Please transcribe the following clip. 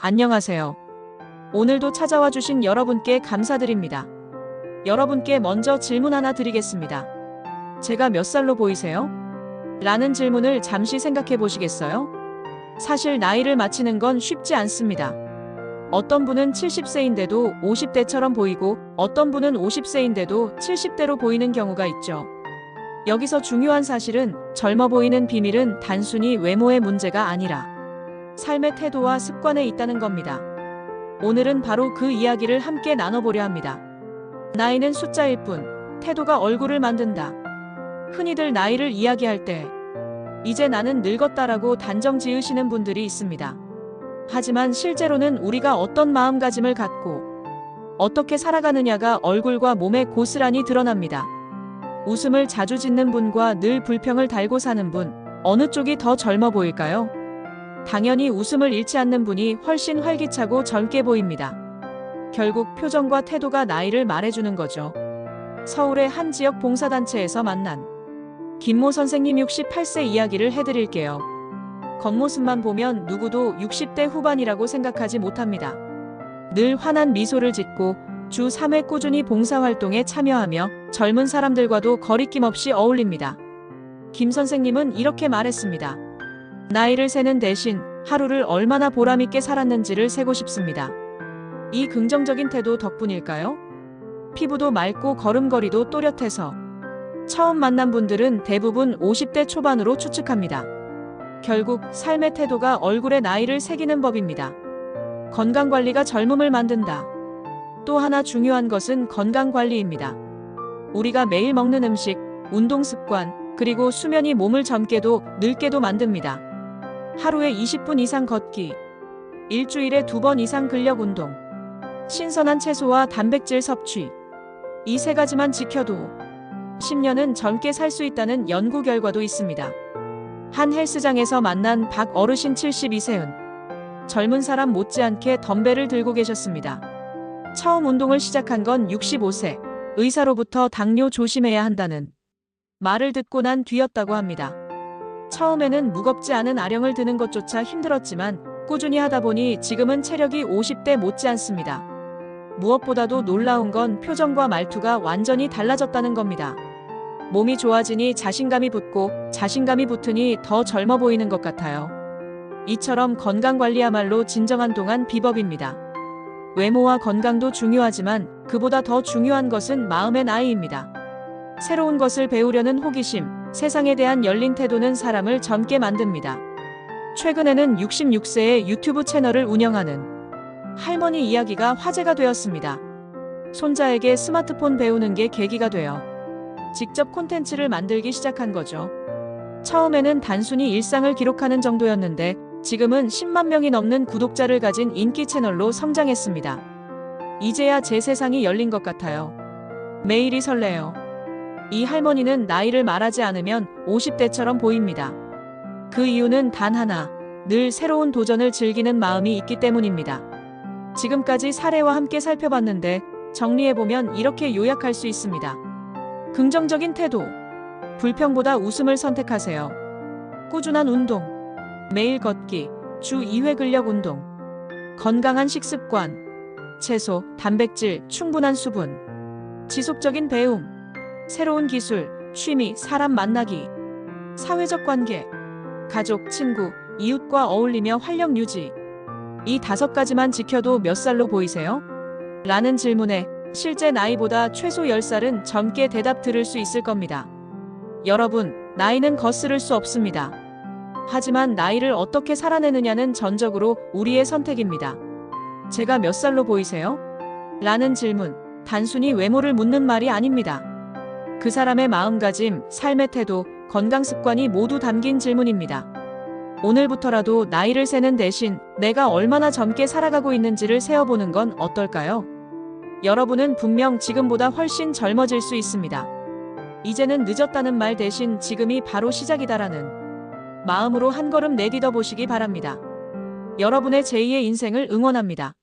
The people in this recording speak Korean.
안녕하세요. 오늘도 찾아와 주신 여러분께 감사드립니다. 여러분께 먼저 질문 하나 드리겠습니다. 제가 몇 살로 보이세요? 라는 질문을 잠시 생각해 보시겠어요? 사실 나이를 맞히는 건 쉽지 않습니다. 어떤 분은 70세인데도 50대처럼 보이고 어떤 분은 50세인데도 70대로 보이는 경우가 있죠. 여기서 중요한 사실은 젊어 보이는 비밀은 단순히 외모의 문제가 아니라 삶의 태도와 습관에 있다는 겁니다. 오늘은 바로 그 이야기를 함께 나눠보려 합니다. 나이는 숫자일 뿐, 태도가 얼굴을 만든다. 흔히들 나이를 이야기할 때 이제 나는 늙었다라고 단정 지으시는 분들이 있습니다. 하지만 실제로는 우리가 어떤 마음가짐을 갖고 어떻게 살아가느냐가 얼굴과 몸에 고스란히 드러납니다. 웃음을 자주 짓는 분과 늘 불평을 달고 사는 분, 어느 쪽이 더 젊어 보일까요? 당연히 웃음을 잃지 않는 분이 훨씬 활기차고 젊게 보입니다. 결국 표정과 태도가 나이를 말해주는 거죠. 서울의 한 지역 봉사단체에서 만난 김모 선생님 68세 이야기를 해드릴게요. 겉모습만 보면 누구도 60대 후반이라고 생각하지 못합니다. 늘 환한 미소를 짓고 주 3회 꾸준히 봉사활동에 참여하며 젊은 사람들과도 거리낌 없이 어울립니다. 김 선생님은 이렇게 말했습니다. 나이를 세는 대신 하루를 얼마나 보람있게 살았는지를 세고 싶습니다. 이 긍정적인 태도 덕분일까요? 피부도 맑고 걸음걸이도 또렷해서 처음 만난 분들은 대부분 50대 초반으로 추측합니다. 결국 삶의 태도가 얼굴에 나이를 새기는 법입니다. 건강관리가 젊음을 만든다. 또 하나 중요한 것은 건강관리입니다. 우리가 매일 먹는 음식, 운동습관, 그리고 수면이 몸을 젊게도 늙게도 만듭니다. 하루에 20분 이상 걷기, 일주일에 2번 이상 근력운동, 신선한 채소와 단백질 섭취, 이 세 가지만 지켜도 10년은 젊게 살 수 있다는 연구 결과도 있습니다. 한 헬스장에서 만난 박 어르신 72세은 젊은 사람 못지않게 덤벨을 들고 계셨습니다. 처음 운동을 시작한 건 65세, 의사로부터 당뇨 조심해야 한다는 말을 듣고 난 뒤였다고 합니다. 처음에는 무겁지 않은 아령을 드는 것조차 힘들었지만 꾸준히 하다 보니 지금은 체력이 50대 못지않습니다. 무엇보다도 놀라운 건 표정과 말투가 완전히 달라졌다는 겁니다. 몸이 좋아지니 자신감이 붙고 자신감이 붙으니 더 젊어 보이는 것 같아요. 이처럼 건강관리야말로 진정한 동안 비법입니다. 외모와 건강도 중요하지만 그보다 더 중요한 것은 마음의 나이입니다. 새로운 것을 배우려는 호기심, 세상에 대한 열린 태도는 사람을 젊게 만듭니다. 최근에는 66세의 유튜브 채널을 운영하는 할머니 이야기가 화제가 되었습니다. 손자에게 스마트폰 배우는 게 계기가 되어 직접 콘텐츠를 만들기 시작한 거죠. 처음에는 단순히 일상을 기록하는 정도였는데 지금은 10만 명이 넘는 구독자를 가진 인기 채널로 성장했습니다. 이제야 제 세상이 열린 것 같아요. 매일이 설레요. 이 할머니는 나이를 말하지 않으면 50대처럼 보입니다. 그 이유는 단 하나, 늘 새로운 도전을 즐기는 마음이 있기 때문입니다. 지금까지 사례와 함께 살펴봤는데 정리해보면 이렇게 요약할 수 있습니다. 긍정적인 태도, 불평보다 웃음을 선택하세요. 꾸준한 운동, 매일 걷기, 주 2회 근력 운동, 건강한 식습관, 채소, 단백질, 충분한 수분, 지속적인 배움, 새로운 기술, 취미, 사람 만나기, 사회적 관계, 가족, 친구, 이웃과 어울리며 활력 유지. 이 5가지만 지켜도 몇 살로 보이세요? 라는 질문에 실제 나이보다 최소 10살은 젊게 대답 들을 수 있을 겁니다. 여러분, 나이는 거스를 수 없습니다. 하지만 나이를 어떻게 살아내느냐는 전적으로 우리의 선택입니다. 제가 몇 살로 보이세요? 라는 질문, 단순히 외모를 묻는 말이 아닙니다. 그 사람의 마음가짐, 삶의 태도, 건강 습관이 모두 담긴 질문입니다. 오늘부터라도 나이를 세는 대신 내가 얼마나 젊게 살아가고 있는지를 세어보는 건 어떨까요? 여러분은 분명 지금보다 훨씬 젊어질 수 있습니다. 이제는 늦었다는 말 대신 지금이 바로 시작이다라는 마음으로 한 걸음 내딛어 보시기 바랍니다. 여러분의 제2의 인생을 응원합니다.